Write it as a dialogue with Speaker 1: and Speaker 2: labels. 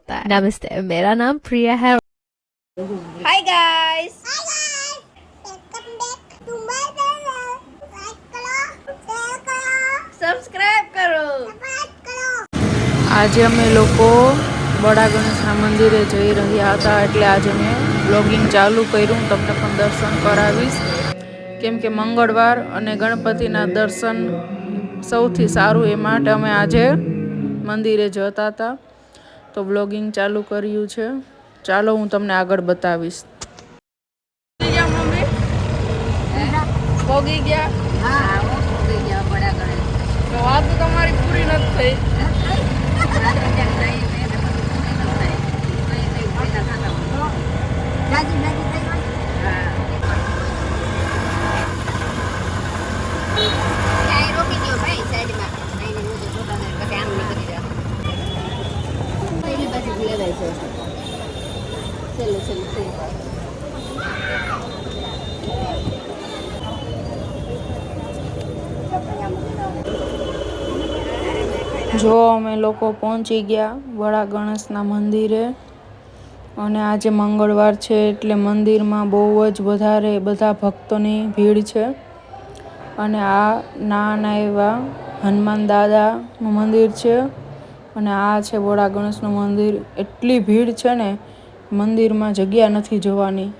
Speaker 1: सकता है। नमस्ते, मेरा नाम प्रिया है।
Speaker 2: हाय गाइस, સબસ્ક્રાઇબ કરો।
Speaker 3: આજે અમે લોકો બડા ગણેશના મંદિરે જઈ રહ્યા હતા, એટલે આજે મેં બ્લોગિંગ ચાલુ કર્યું. તમને પણ દર્શન કરાવીશ, કેમ કે મંગળવાર અને ગણપતિના દર્શન સૌથી સારું, એ માટે અમે આજે મંદિરે જતા હતા. તો બ્લોગિંગ ચાલુ કર્યું છે. ચાલો હું તમને આગળ બતાવીશ. પોગી ગયા?
Speaker 2: હા, હું પોગી ગયા બડા ગણેશ.
Speaker 3: તો વાત તો તમારી પૂરી નથી થઈ. જો અમે લોકો પહોંચી ગયા બડા ગણેશના મંદિરે, અને આજે મંગળવાર છે એટલે મંદિરમાં બહુ જ વધારે બધા ભક્તોની ભીડ છે. અને આ નાના એવા હનુમાન દાદાનું મંદિર છે, અને આ છે બડા ગણેશનું મંદિર. એટલી ભીડ છે ને, મંદિરમાં જગ્યા નથી જોવાની.